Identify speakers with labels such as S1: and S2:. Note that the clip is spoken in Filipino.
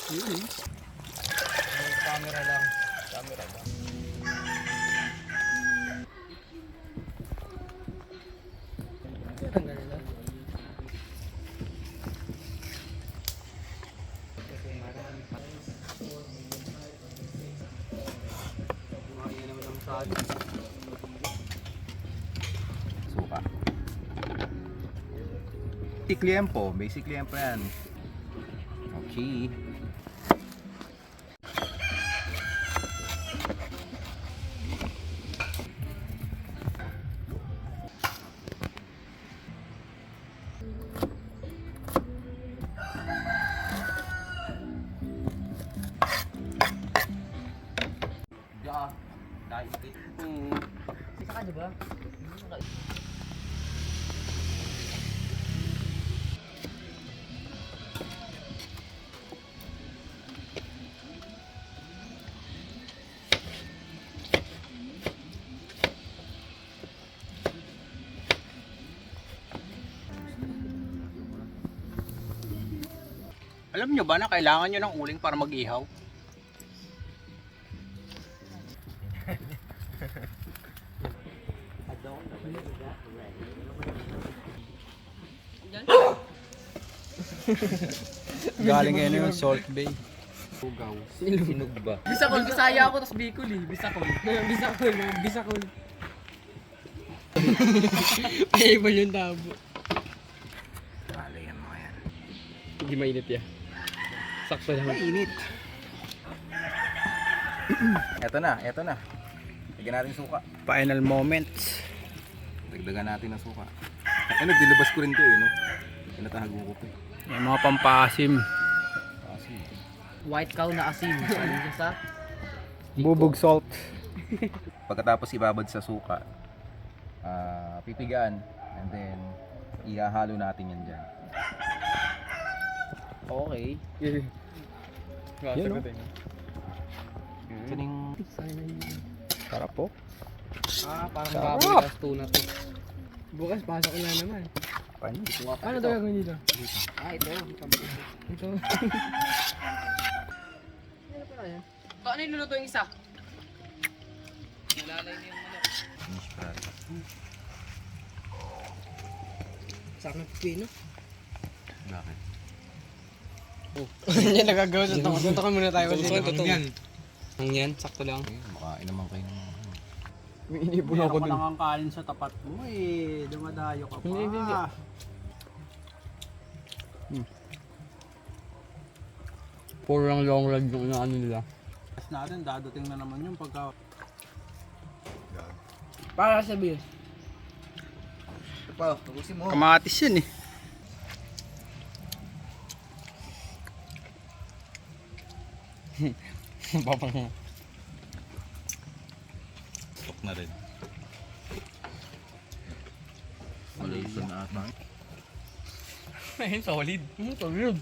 S1: Camera lang. Camera lang. Tanggal na.
S2: Suka. Basic liempo. Basic liempo yan. Okay.
S1: Isa ka diba?
S3: Alam nyo ba na kailangan nyo ng uling para mag-ihaw?
S4: Galing ngayon yung Salt Bay.
S2: Ugaw. Sinog ba?
S1: Bisakol, Bisaya ako, tapos Bicol eh. Bisakol. Bisakol, Bisakol. Ay, iba yung tabo.
S2: Dali yan mga yan.
S1: Hindi mainit ya. Sakto lang.
S2: Mainit. Eto na, eto na. Lagyan natin suka.
S4: Final moments.
S2: Dagdagan natin ng suka. Ano, dilabas ko rin to eh, no? Pinatahago ko to eh.
S4: Yung mga pampaasim.
S2: Kasi,
S1: White cow na asin. Ano siya sa?
S4: Bubog salt.
S2: pagkatapos ibabad sa suka, pipigaan, and then ihahalo natin yan dyan.
S1: Okay.
S4: Yan o.
S2: Kaning
S4: Sarap po.
S1: Parang
S4: Sarap.
S1: baboy tas tuna to. Bukas pasok na naman.
S4: Panis.
S1: Ano to gagawin dito? Ito. Ito. Ano pa yan? Ano yung luluto yung isa? Nalalay na yung manok.
S2: finish fry.
S1: Sarap ng pipino.
S2: Bakit?
S1: Yan nagagawa sa toko. Tuntokan muna tayo kasi totoo. Ang yan, sakto lang.
S2: Okay, makain naman kayo ng mga
S4: May inipon ako dun.
S3: ang kain sa tapat mo eh. Dumadayo ka pa.
S1: Hindi. Puro lang long run yung ano nila.
S3: Tapos natin, dadating na naman yung pagka...
S1: Para sa beer.
S2: Pa, tapusin mo.
S4: Kamatis yun eh.
S1: Babang.
S2: Stok na rin. Malaysia na ata.
S1: Ayun, solid. Solid.